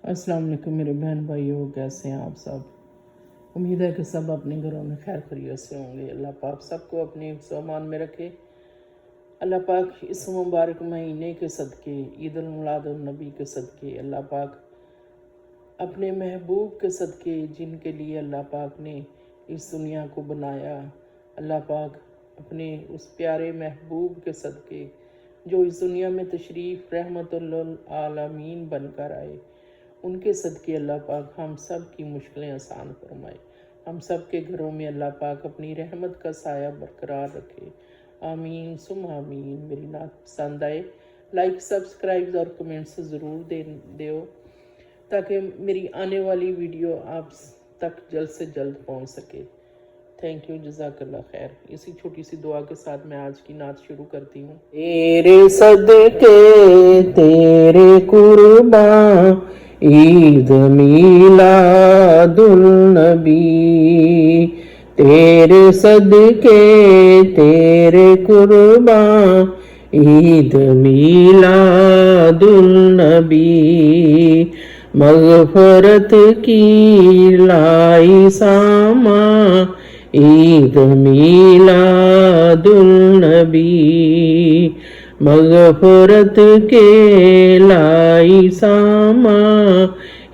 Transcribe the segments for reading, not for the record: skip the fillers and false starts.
अस्सलाम वालेकुम मेरे बहन भाइयों, कैसे हैं आप सब। उम्मीद है कि सब अपने घरों में खैर खैरियत से होंगे। अल्लाह पाक सबको अपने सामान में रखे। अल्लाह पाक इस मुबारक महीने के सदक़े, ईद उल मिलाद उन नबी के सदक़े, अल्लाह पाक अपने महबूब के सदक़े, जिनके लिए अल्लाह पाक ने इस दुनिया को बनाया, अल्लाह पाक अपने उस प्यारे महबूब के सदक़े जो इस दुनिया में तशरीफ़ रहमतुल लिल आलमीन बनकर आए, उनके सदक़े अल्लाह पाक हम सब की मुश्किलें आसान फरमाए। हम सब के घरों में अल्लाह पाक अपनी रहमत का साया बरकरार रखे। आमीन सुम आमीन। मेरी नात पसंद आए लाइक सब्सक्राइब और कमेंट्स ज़रूर दो ताकि मेरी आने वाली वीडियो आप तक जल्द से जल्द पहुंच सके। थैंक यू, जज़ाकल्लाह खैर। इसी छोटी सी दुआ के साथ मैं आज की नात शुरू करती हूँ। तेरे सदके तेरे कुर्बान ईद मीलादुल नबी, तेरे सदके तेरे कुर्बान ईद मीलादुल नबी, मग़फ़रत की लाई सामा ईद मीलादुल नबी, मग़फ़रत के लाई सामा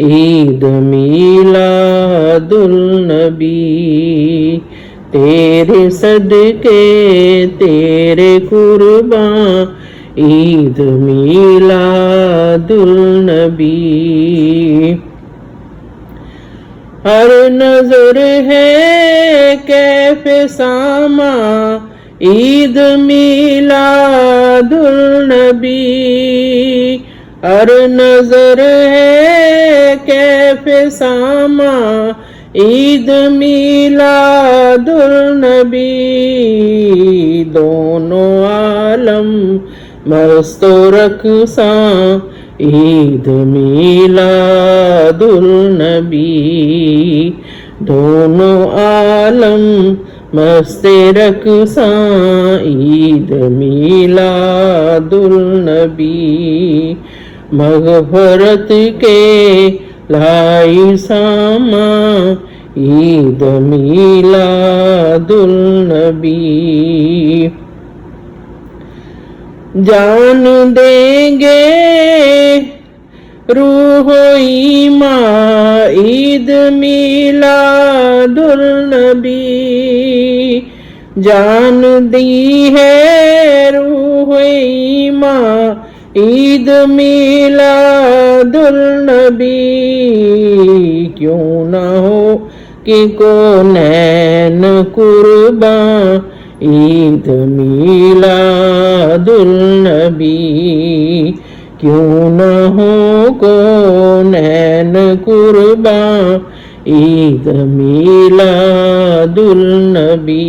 ईद मीलादुल नबी, तेरे सदके तेरे कुर्बान ईद मीलादुल नबी। हर नजर है कैफ़े सामा ईद मीलादुल नबी, हर नजर है कैफ़े सामा ईद मीलादुल नबी, दोनों आलम मस्तो रक़्सा ईद मीलादुल नबी, दोनों आलम मस्ते रक़्सा ईद मीलादुल नबी, मग़फ़रत के लाई सामा ईद मीलादुल नबी, जान देंगे रूह ईमान ईद मीलादुल नबी, जान दी है रूह ईमान ईद मीलादुल नबी, क्यों ना हो कि कौनैन कुर्बान ईद मीलादुल नबी, क्यों न हो कौनैन कुर्बान ईद मीलादुल नबी,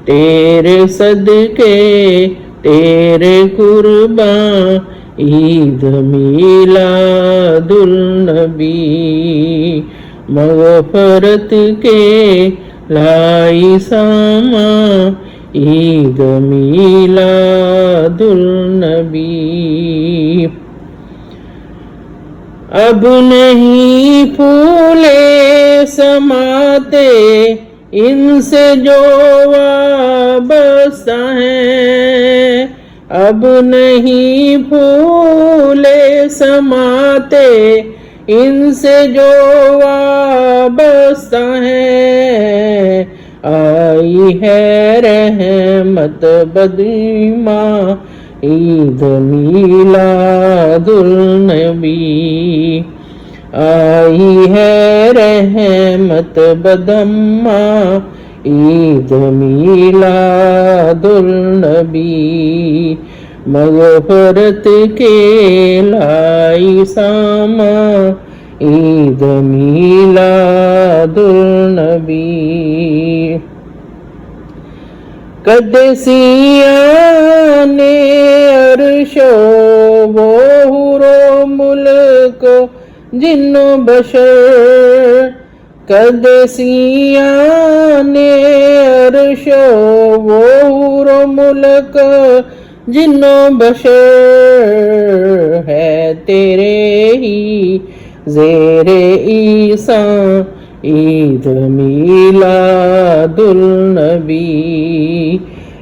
तेरे सदके तेरे कुर्बान ईद मीलादुल नबी, मग़फ़रत के लाई सामा ईद मीलादुल नबी, अब नहीं फूले समाते इनसे जो वाबस्ता हैं, अब नहीं फूले समाते इनसे जो वाबस्ता है, आई है रहमत बदीमा ईद मीलादुल नबी, आई है रहमत बदम्मा ईद मीलादुल नबी, मग़फ़रत के लाई सामा ईद मीलादुल नबी, कदसिया ने अरशो वो हुरो मुल्क जिन्नो बशर, कदसिया ने अरशो वो हुरो मुल्क जिन्नो बशर है तेरे ही ज़ेरे ईसा ईद मीलादुल नबी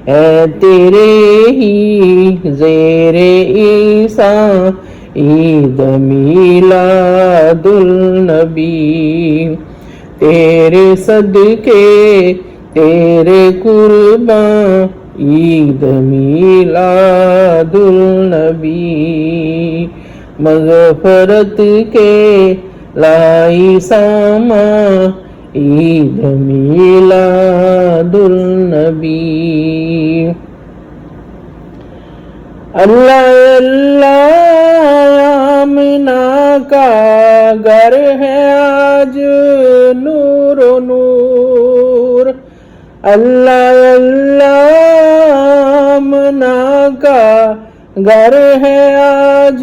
है तेरे ही ज़ेरे ईसा ईद मीलादुल नबी तेरे सदके तेरे कुर्बान ईद मीलादुल नबी मग़फ़रत के लाई सामा ईद मीलादुल नबी अल्लाह अल्लाह आमिना का घर है आज नूर नूर अल्लाह अल्लाह आमिना का घर है आज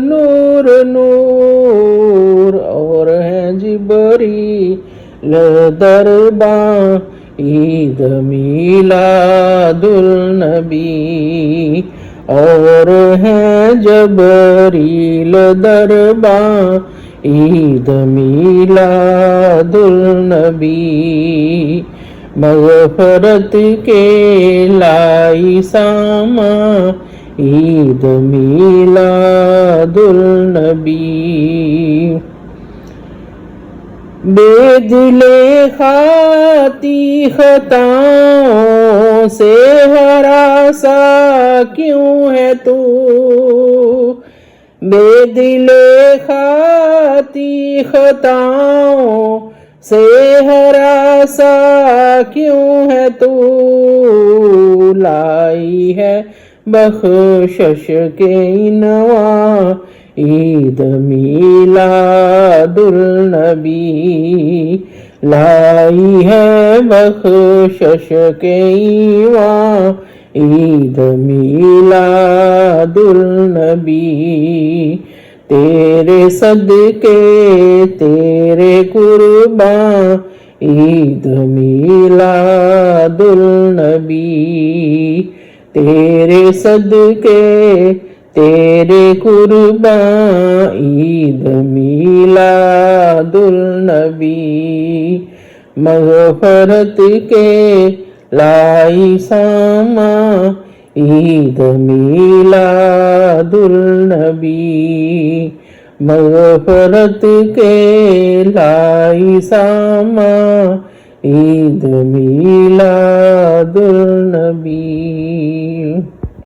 नूर नूर और है जिब्रील दरबा ईद मीलादुल नबी और है जबरील दरबा ईद मीलादुल नबी मग़फ़रत के लाई सामा ईद मीलादुल नबी बेदिले खाती खताओं से हरासा क्यों है तू बेदिले खाती खताओं से हरासा क्यों है तू लाई है बख्शश के इनवा ईद मीलादुल नबी लाई है बख्शश के इनवा ईद मीलादुल नबी तेरे सदके तेरे कुर्बान ईद मीलादुल नबी तेरे सदके तेरे कुर्बान ईद मीलादुल नबी मग़फ़रत के लाई सामा ईद मीलादुल नबी मग़फ़रत के लाई सामा ईद मीलादुल नबी